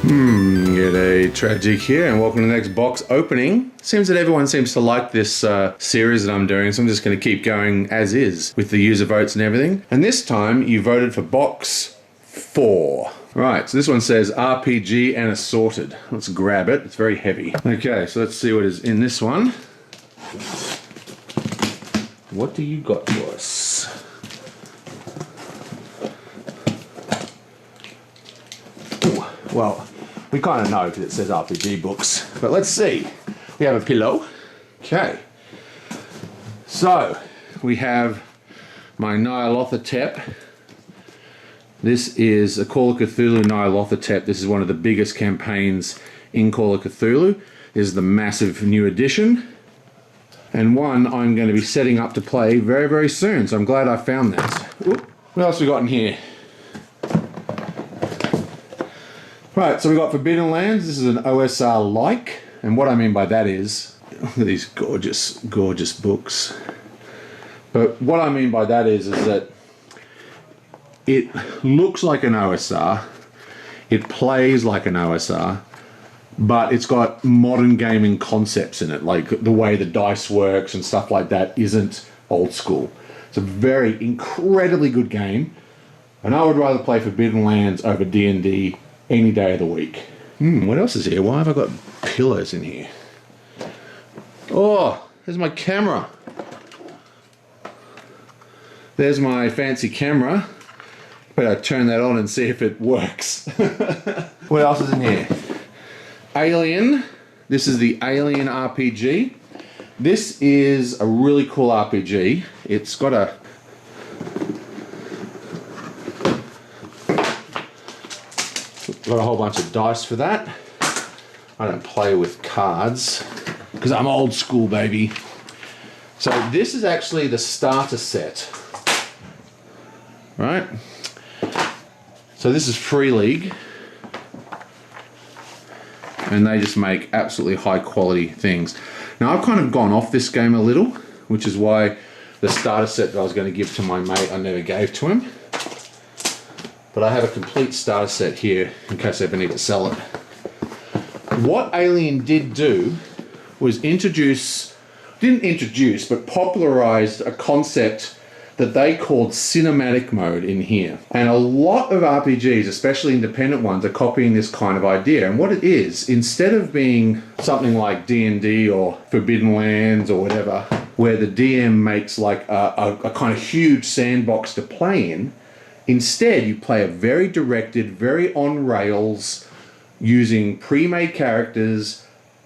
G'day, Tragic here, and welcome to the next box opening. Seems that everyone seems to like this series that I'm doing, so I'm just going to keep going as is with the user votes and everything. And this time, you voted for box 4. Right, so this one says RPG and assorted. Let's grab it. It's very heavy. Okay, so let's see what is in this one. What do you got for us? Ooh, well, we kind of know because it says RPG books, but let's see. We have a pillow. Okay. So, we have my Nyarlathotep. This is a Call of Cthulhu Nyarlathotep. This is one of the biggest campaigns in Call of Cthulhu. This is the massive new edition. And one I'm going to be setting up to play very, very soon. So I'm glad I found that. Oop. What else we got in here? Right, so we got Forbidden Lands. This is an OSR-like. And what I mean by that is, look at these gorgeous, gorgeous books. But what I mean by that is that it looks like an OSR. It plays like an OSR. But it's got modern gaming concepts in it, like the way the dice works and stuff like that isn't old school. It's a very incredibly good game, and I would rather play Forbidden Lands over D&D any day of the week. What else is here? Why have I got pillows in here? Oh, there's my camera. There's my fancy camera. Better turn that on and see if it works. What else is in here? Alien. This is the Alien RPG. This is a really cool RPG. It's got a whole bunch of dice for that. I don't play with cards because I'm old school, baby. So this is actually the starter set. Right? So this is Free League. And they just make absolutely high quality things. Now I've kind of gone off this game a little, which is why the starter set that I was going to give to my mate I never gave to him. But I have a complete starter set here in case I ever need to sell it. What Alien did do was didn't introduce, but popularized a concept that they called cinematic mode in here. And a lot of RPGs, especially independent ones, are copying this kind of idea. And what it is, instead of being something like D&D or Forbidden Lands or whatever, where the DM makes like a kind of huge sandbox to play in, instead you play a very directed, very on rails, using pre-made characters,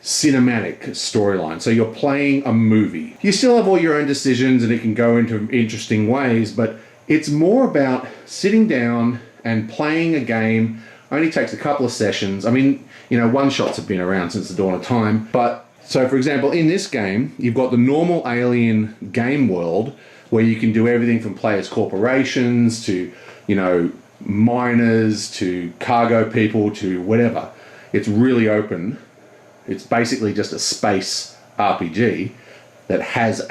cinematic storyline. So you're playing a movie. You still have all your own decisions and it can go into interesting ways, but it's more about sitting down and playing a game. Only takes a couple of sessions. I mean, you know, one-shots have been around since the dawn of time, but so for example, in this game, you've got the normal Alien game world where you can do everything from play as corporations to, you know, miners to cargo people to whatever. It's really open. It's basically just a space RPG that has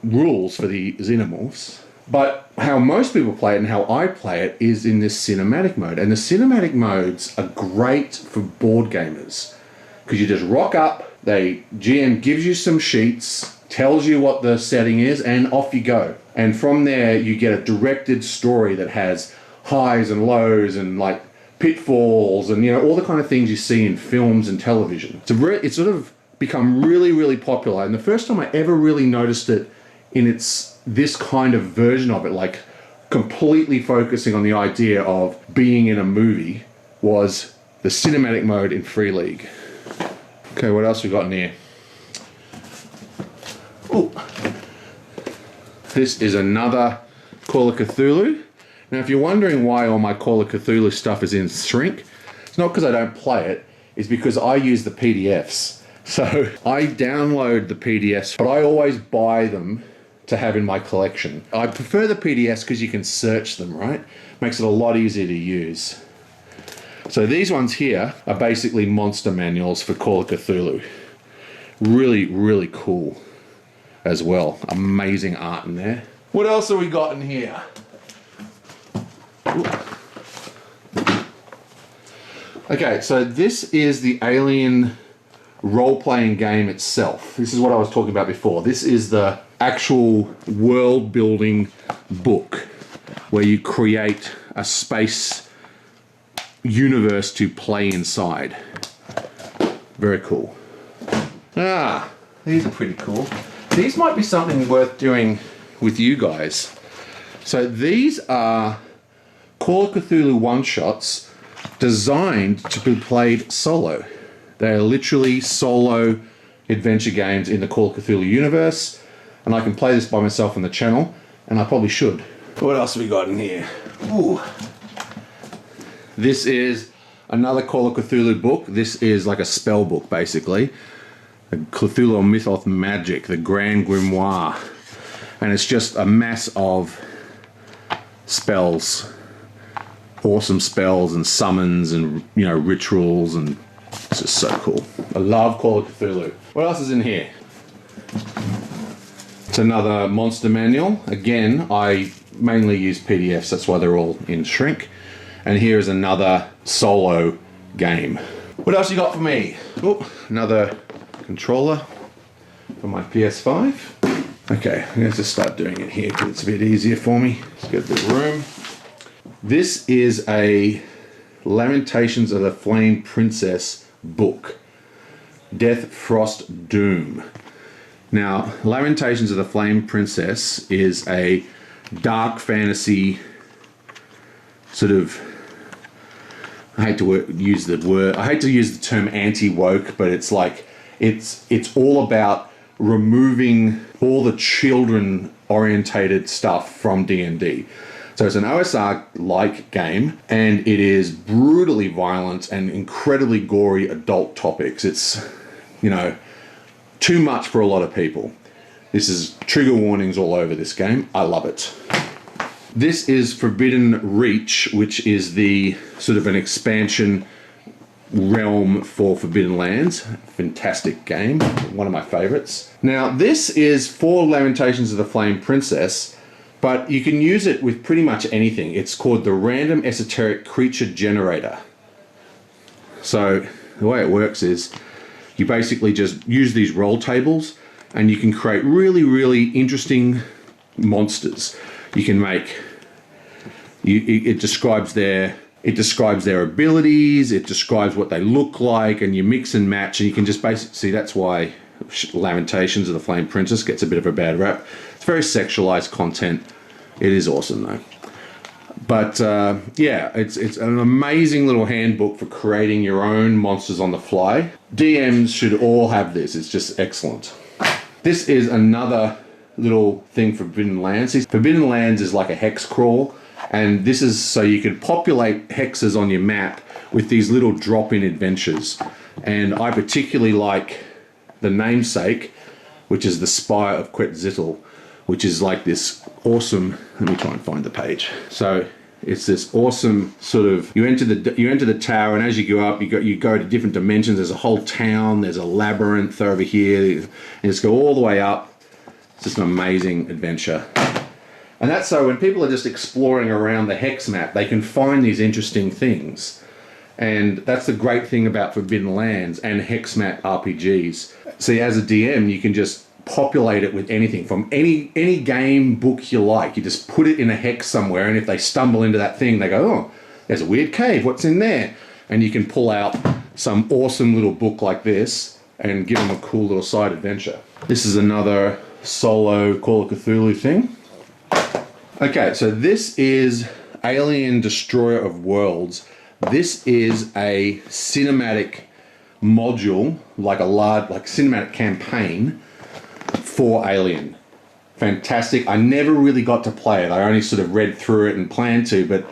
rules for the xenomorphs. But how most people play it and how I play it is in this cinematic mode. And the cinematic modes are great for board gamers because you just rock up, GM gives you some sheets, tells you what the setting is, and off you go. And from there, you get a directed story that has highs and lows and like pitfalls and, you know, all the kind of things you see in films and television. It's sort of become really, really popular. And the first time I ever really noticed it in this kind of version of it, like completely focusing on the idea of being in a movie, was the cinematic mode in Free League. Okay, what else we got in here? Ooh. This is another Call of Cthulhu. Now, if you're wondering why all my Call of Cthulhu stuff is in shrink, it's not because I don't play it, it's because I use the PDFs. So I download the PDFs, but I always buy them to have in my collection. I prefer the PDFs because you can search them, right? Makes it a lot easier to use. So these ones here are basically monster manuals for Call of Cthulhu. Really, really cool as well. Amazing art in there. What else have we got in here? Okay, so this is the Alien role-playing game itself. This is what I was talking about before. This is the actual world-building book where you create a space universe to play inside. Very cool. Ah, these are pretty cool. These might be something worth doing with you guys. So these are Call of Cthulhu one-shots designed to be played solo. They are literally solo adventure games in the Call of Cthulhu universe, and I can play this by myself on the channel, and I probably should. What else have we got in here? Ooh. This is another Call of Cthulhu book. This is like a spell book, basically. The Cthulhu Mythos Magic, the Grand Grimoire. And it's just a mass of spells. Awesome spells and summons and, you know, rituals, and it's just so cool. I love Call of Cthulhu. What else is in here? It's another monster manual. Again, I mainly use PDFs, that's why they're all in shrink. And here is another solo game. What else you got for me? Oh, another controller for my PS5. Okay, I'm going to just start doing it here because it's a bit easier for me. Let's get a bit of room. This is a Lamentations of the Flame Princess book. Death, Frost, Doom. Now, Lamentations of the Flame Princess is a dark fantasy sort of, I hate to use the term anti-woke, but it's like, it's all about removing all the children-orientated stuff from D&D. So it's an OSR-like game, and it is brutally violent and incredibly gory adult topics. It's, you know, too much for a lot of people. This is trigger warnings all over this game. I love it. This is Forbidden Reach, which is the sort of an expansion realm for Forbidden Lands. Fantastic game, one of my favorites. Now, this is for Lamentations of the Flame Princess, but you can use it with pretty much anything. It's called the Random Esoteric Creature Generator. So the way it works is you basically just use these roll tables and you can create really, really interesting monsters. You can make, it describes their abilities, it describes what they look like, and you mix and match, and you can just basically see that's why Lamentations of the Flame Princess gets a bit of a bad rap. It's very sexualized content. It is awesome though. But yeah, it's an amazing little handbook for creating your own monsters on the fly. DMs should all have this. It's just excellent. This is another little thing for Forbidden Lands. Forbidden Lands is like a hex crawl, and this is so you can populate hexes on your map with these little drop-in adventures. And I particularly like the namesake, which is the Spire of Quetzalcoatl, which is like this awesome, let me try and find the page. So it's this awesome sort of, you enter the tower, and as you go up, you go to different dimensions. There's a whole town, there's a labyrinth over here, and just go all the way up. It's just an amazing adventure. And that's so when people are just exploring around the hex map, they can find these interesting things. And that's the great thing about Forbidden Lands and hex map RPGs. See, as a DM, you can just populate it with anything from any game book you like. You just put it in a hex somewhere, and if they stumble into that thing, they go, oh, there's a weird cave, what's in there? And you can pull out some awesome little book like this and give them a cool little side adventure. This is another solo Call of Cthulhu thing. Okay, so this is Alien Destroyer of Worlds. This is a cinematic module, like a large, like cinematic campaign for Alien. Fantastic. I never really got to play it. I only sort of read through it and planned to, but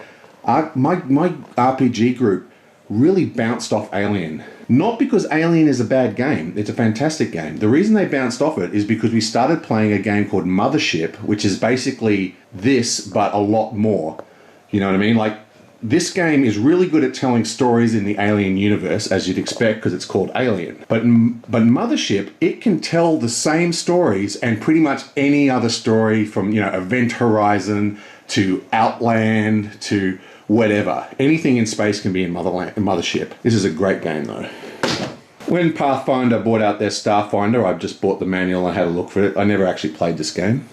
my RPG group really bounced off Alien. Not because Alien is a bad game. It's a fantastic game. The reason they bounced off it is because we started playing a game called Mothership, which is basically this, but a lot more. You know what I mean? Like, this game is really good at telling stories in the Alien universe, as you'd expect, because it's called Alien. But Mothership, it can tell the same stories and pretty much any other story from, you know, Event Horizon to Outland to whatever. Anything in space can be in Mothership. This is a great game though. When Pathfinder brought out their Starfinder, I just bought the manual and had a look for it. I never actually played this game.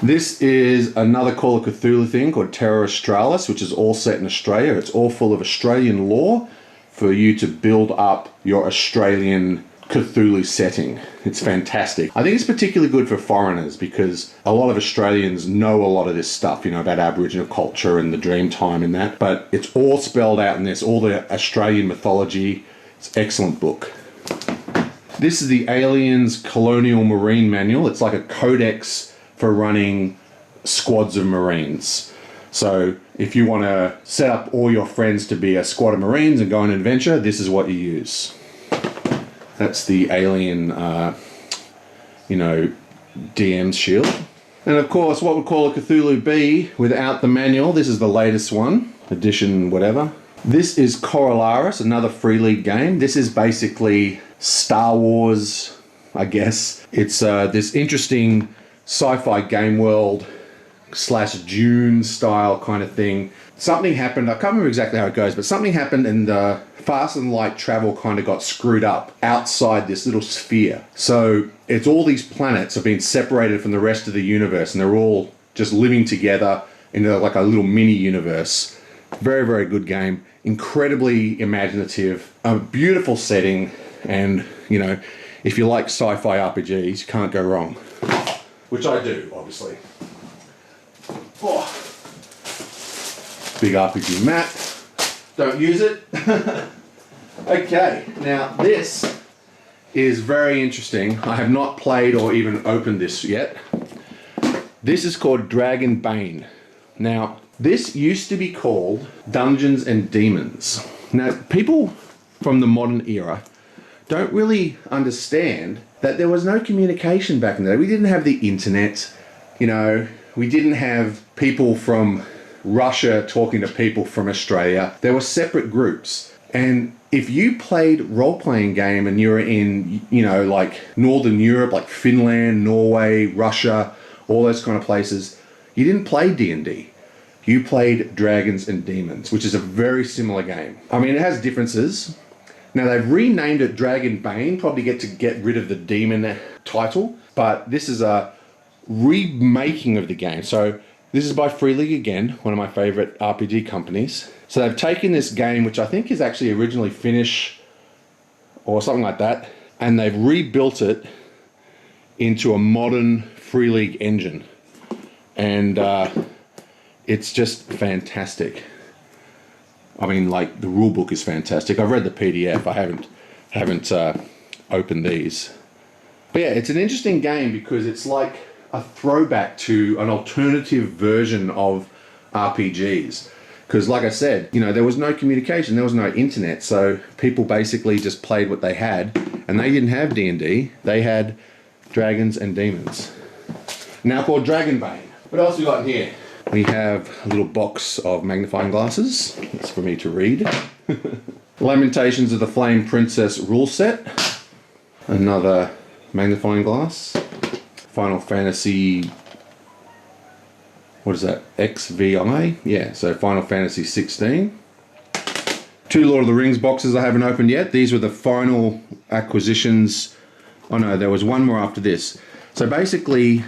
This is another Call of Cthulhu thing called Terra Australis, which is all set in Australia. It's all full of Australian lore for you to build up your Australian Cthulhu setting. It's fantastic. I think it's particularly good for foreigners because a lot of Australians know a lot of this stuff, you know, about Aboriginal culture and the dream time and that, but it's all spelled out in this, all the Australian mythology. It's an excellent book. This is the Aliens Colonial Marine Manual. It's like a codex for running squads of Marines. So if you want to set up all your friends to be a squad of Marines and go on an adventure, this is what you use. That's the Alien, DM's shield. And of course, what would Call of Cthulhu be without the manual? This is the latest one, edition whatever. This is Coriolis, another Free League game. This is basically Star Wars, I guess. It's this interesting sci-fi game world / Dune style kind of thing. Something happened, I can't remember exactly how it goes, but something happened and fast and light travel kind of got screwed up outside this little sphere. So it's all these planets have been separated from the rest of the universe and they're all just living together in like a little mini universe. Very, very good game. Incredibly imaginative, a beautiful setting, and you know, if you like sci-fi RPGs, you can't go wrong. Which I do, obviously. Oh. Big RPG map. Don't use it. Okay, now this is very interesting. I have not played or even opened this yet. This is called Dragon Bane. Now, this used to be called Dungeons and Demons. Now, people from the modern era don't really understand that there was no communication back in the day. We didn't have the internet, you know, we didn't have people from Russia talking to people from Australia. There were separate groups. And if you played role-playing game and you were in, you know, like Northern Europe, like Finland, Norway, Russia, all those kind of places, you didn't play D&D. You played Dragons and Demons, which is a very similar game. I mean, it has differences. Now, they've renamed it Dragon Bane, probably to get rid of the demon title, but this is a remaking of the game. So this is by Free League again, one of my favorite RPG companies. So they've taken this game, which I think is actually originally Finnish or something like that, and they've rebuilt it into a modern Free League engine. And it's just fantastic. I mean, like, the rulebook is fantastic. I've read the PDF. I haven't opened these. But yeah, it's an interesting game because it's like a throwback to an alternative version of RPGs. Because like I said, you know, there was no communication, there was no internet, so people basically just played what they had, and they didn't have D&D, they had Dragons and Demons. Now called Dragon Bane. What else we got in here? We have a little box of magnifying glasses. That's for me to read. Lamentations of the Flame Princess rule set. Another magnifying glass. Final Fantasy... what is that? XVI? Yeah, so Final Fantasy 16. 2 Lord of the Rings boxes I haven't opened yet. These were the final acquisitions. Oh no, there was one more after this. So basically,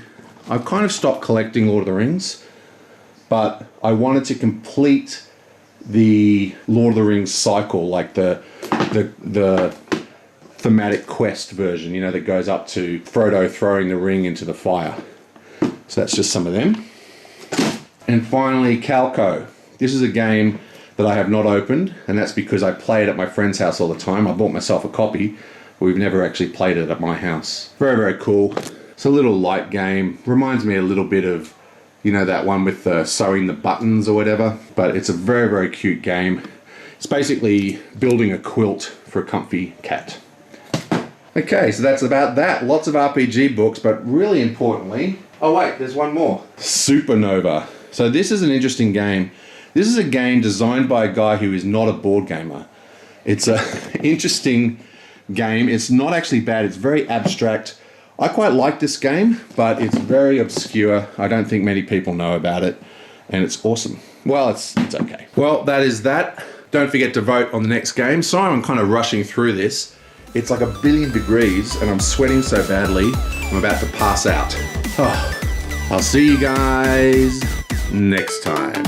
I've kind of stopped collecting Lord of the Rings, but I wanted to complete the Lord of the Rings cycle, like the thematic quest version, you know, that goes up to Frodo throwing the ring into the fire. So that's just some of them. And finally, Calco. This is a game that I have not opened, and that's because I play it at my friend's house all the time. I bought myself a copy, but we've never actually played it at my house. Very, very cool. It's a little light game. Reminds me a little bit of, you know, that one with sewing the buttons or whatever, but it's a very, very cute game. It's basically building a quilt for a comfy cat. Okay, so that's about that. Lots of RPG books, but really importantly... oh wait, there's one more. Supernova. So this is an interesting game. This is a game designed by a guy who is not a board gamer. It's an interesting game. It's not actually bad. It's very abstract. I quite like this game, but it's very obscure. I don't think many people know about it. and it's awesome. Well, it's okay. Well, that is that. Don't forget to vote on the next game. Sorry I'm kind of rushing through this. It's like 1 billion degrees and I'm sweating so badly, I'm about to pass out. Oh, I'll see you guys next time.